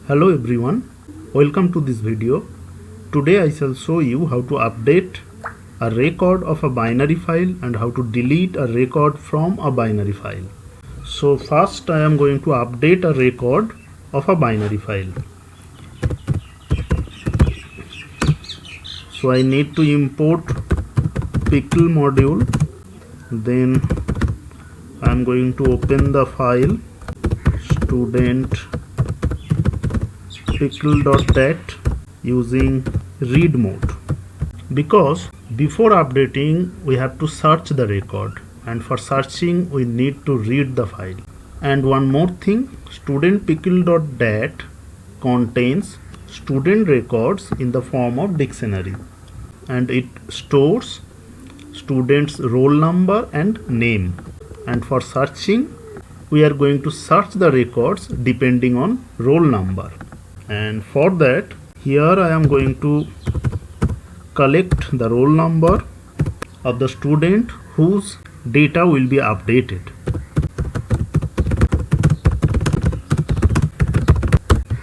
Hello everyone, welcome to this video. Today I shall show you how to update a record of a binary file and how to delete a record from a binary file. So first I am going to update a record of a binary file. So I need to import pickle module, then I am going to open the file student pickle.dat using read mode, because before updating we have to search the record, and for searching we need to read the file. And one more thing, student pickle.dat contains student records in the form of dictionary, and it stores student's roll number and name. And for searching we are going to search the records depending on roll number. And for that, here I am going to collect the roll number of the student whose data will be updated.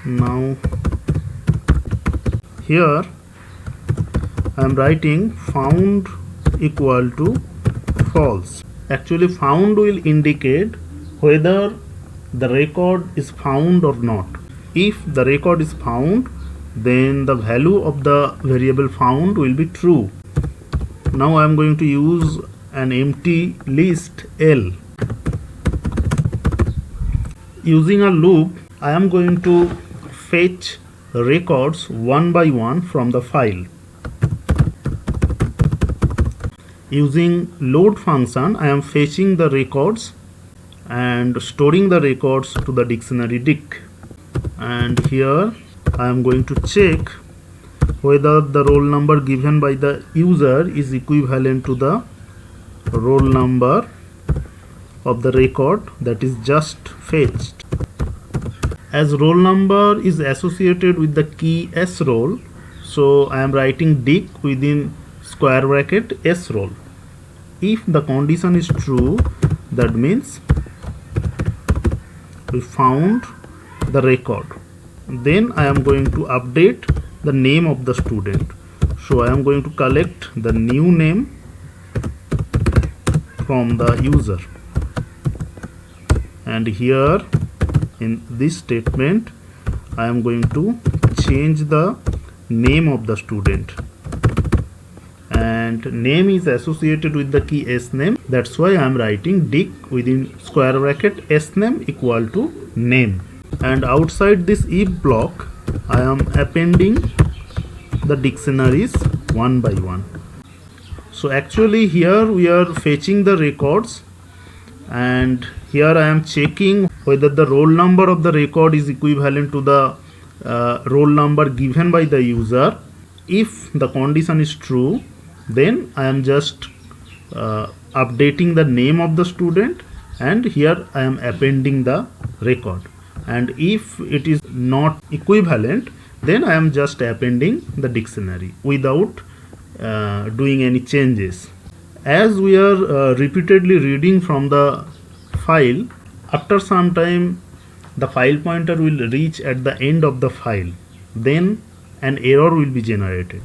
Now here I am writing found equal to false. Actually found will indicate whether the record is found or not. If the record is found, then the value of the variable found will be true. Now I am going to use an empty list L. Using a loop, I am going to fetch records one by one from the file. Using load function, I am fetching the records and storing the records to the dictionary dict. And here I am going to check whether the roll number given by the user is equivalent to the roll number of the record that is just fetched. As roll number is associated with the key sroll, so I am writing dict within square bracket sroll. If the condition is true, that means we found the record. Then I am going to update the name of the student. So I am going to collect the new name from the user, and here in this statement I am going to change the name of the student, and name is associated with the key sname. That's why I am writing dict within square bracket sname equal to name. And outside this if block I am appending the dictionaries one by one. So actually here we are fetching the records, and here I am checking whether the roll number of the record is equivalent to the roll number given by the user. If the condition is true, then I am just updating the name of the student, and here I am appending the record. And if it is not equivalent, then I am just appending the dictionary without doing any changes. As we are repeatedly reading from the file, after some time the file pointer will reach at the end of the file, then an error will be generated.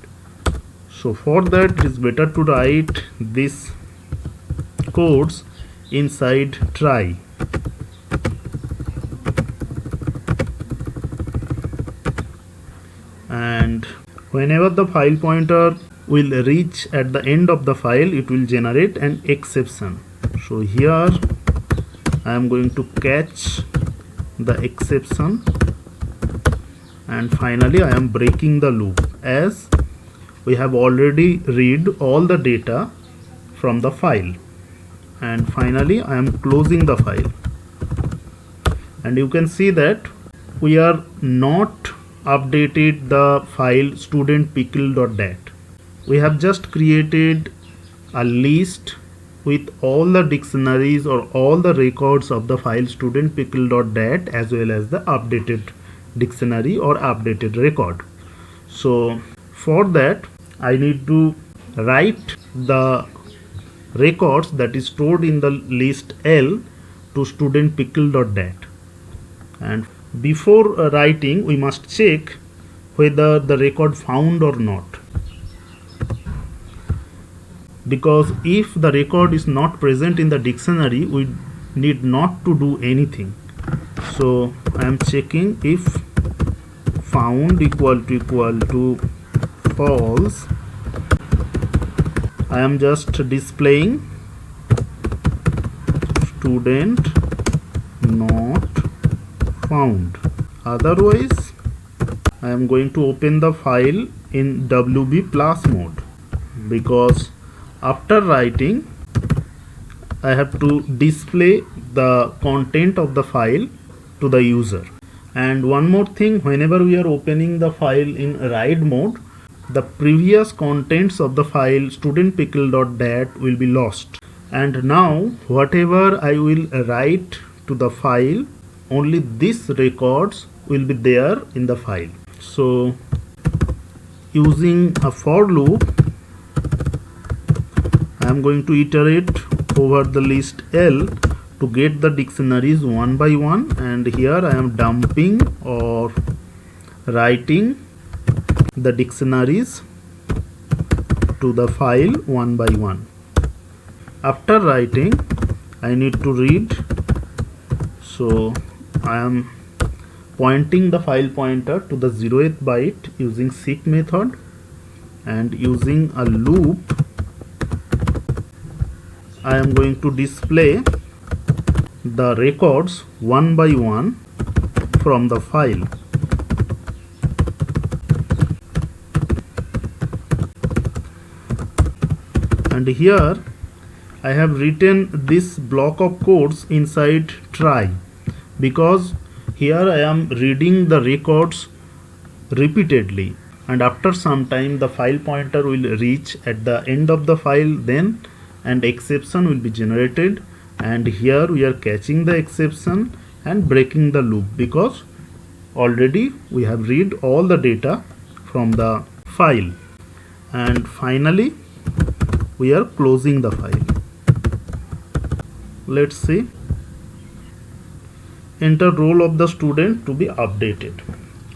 So for that it is better to write this codes inside try. And whenever the file pointer will reach at the end of the file, it will generate an exception. So here I am going to catch the exception, and finally I am breaking the loop, as we have already read all the data from the file. And finally I am closing the file, and you can see that we are not updated the file student pickle.dat. We have just created a list with all the dictionaries or all the records of the file student pickle.dat as well as the updated dictionary or updated record. So for that I need to write the records that is stored in the list L to student pickle.dat, and before writing we must check whether the record found or not, because if the record is not present in the dictionary we need not to do anything. So I am checking if found equal to false. I am just displaying student not found. Otherwise I am going to open the file in WB plus mode, because after writing I have to display the content of the file to the user. And one more thing, whenever we are opening the file in write mode, the previous contents of the file studentpickle.dat will be lost, and now whatever I will write to the file, only these records will be there in the file. So using a for loop I am going to iterate over the list L to get the dictionaries one by one, and here I am dumping or writing the dictionaries to the file one by one. After writing I need to read, so I am pointing the file pointer to the 0th byte using seek method, and using a loop I am going to display the records one by one from the file. And here I have written this block of codes inside try, because here I am reading the records repeatedly, and after some time the file pointer will reach at the end of the file, then an exception will be generated, and here we are catching the exception and breaking the loop, because already we have read all the data from the file. And finally we are closing the file. Let's see. Enter roll of the student to be updated,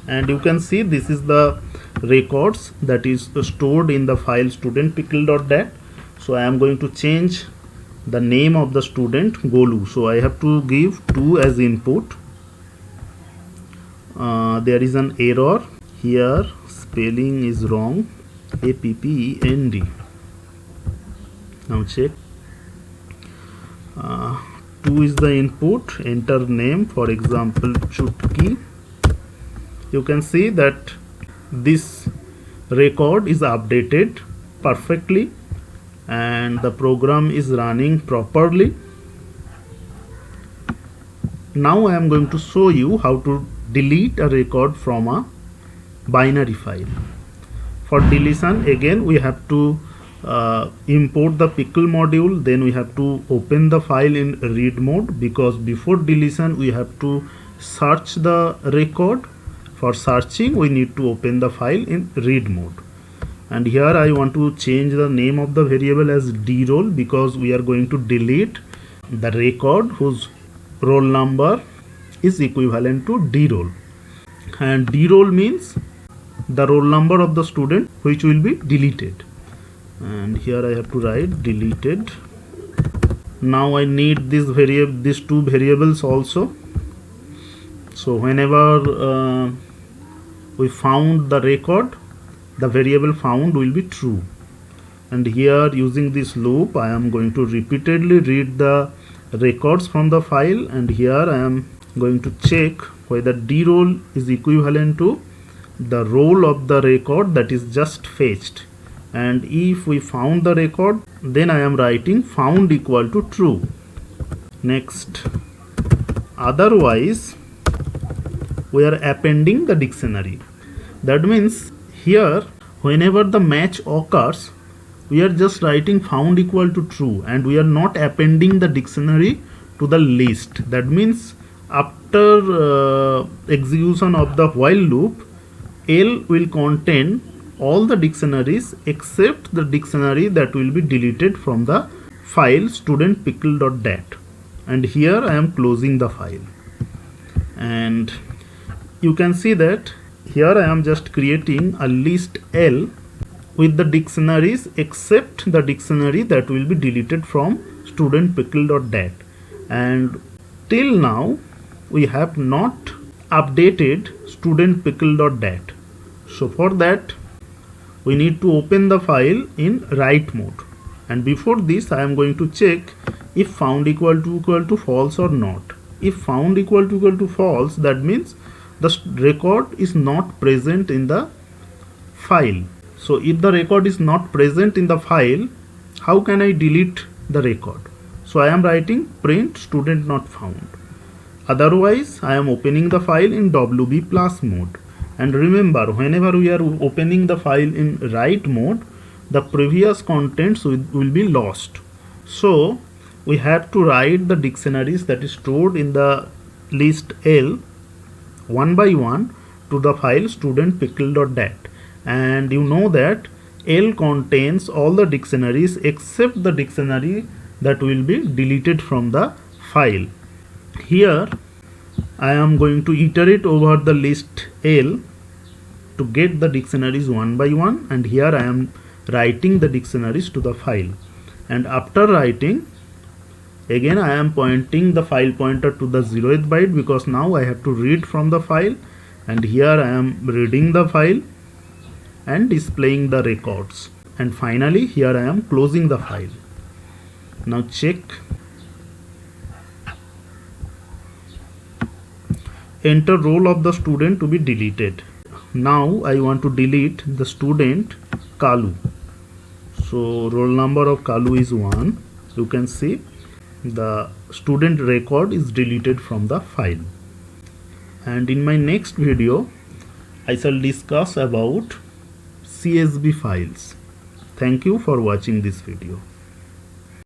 and you can see this is the records that is stored in the file studentpickle.dat. So I am going to change the name of the student Golu. So I have to give 2 as input. There is an error here, spelling is wrong, APPEND. Now check. 2 is the input. Enter name, for example Chutki. You can see that this record is updated perfectly and the program is running properly. Now I am going to show you how to delete a record from a binary file. For deletion, again we have to import the pickle module, then we have to open the file in read mode, because before deletion we have to search the record. For searching we need to open the file in read mode. And here I want to change the name of the variable as droll, because we are going to delete the record whose roll number is equivalent to droll, and droll means the roll number of the student which will be deleted. And here I have to write deleted. Now I need this variable, these two variables also. So whenever we found the record, the variable found will be true. And here using this loop I am going to repeatedly read the records from the file, and here I am going to check whether droll is equivalent to the roll of the record that is just fetched. And if we found the record, then I am writing found equal to true. Next, otherwise we are appending the dictionary. That means here whenever the match occurs, we are just writing found equal to true, and we are not appending the dictionary to the list. That means after execution of the while loop, L will contain all the dictionaries except the dictionary that will be deleted from the file studentpickle.dat. And here I am closing the file. And you can see that here I am just creating a list L with the dictionaries except the dictionary that will be deleted from studentpickle.dat, and till now we have not updated studentpickle.dat. So for that we need to open the file in write mode, and before this I am going to check if found equal to false or not. If found equal to false, that means the record is not present in the file. So if the record is not present in the file, how can I delete the record? So I am writing print student not found. Otherwise I am opening the file in WB plus mode. And remember, whenever we are opening the file in write mode, the previous contents will be lost. So we have to write the dictionaries that is stored in the list L one by one to the file studentpickle.dat. And you know that L contains all the dictionaries except the dictionary that will be deleted from the file. Here I am going to iterate over the list L to get the dictionaries one by one, and here I am writing the dictionaries to the file. And after writing, again I am pointing the file pointer to the 0th byte because now I have to read from the file, and here I am reading the file and displaying the records, and finally here I am closing the file. Now check. Enter roll of the student to be deleted. Now I want to delete the student Kalu. So roll number of Kalu is 1. You can see the student record is deleted from the file. And in my next video I shall discuss about CSV files. Thank you for watching this video.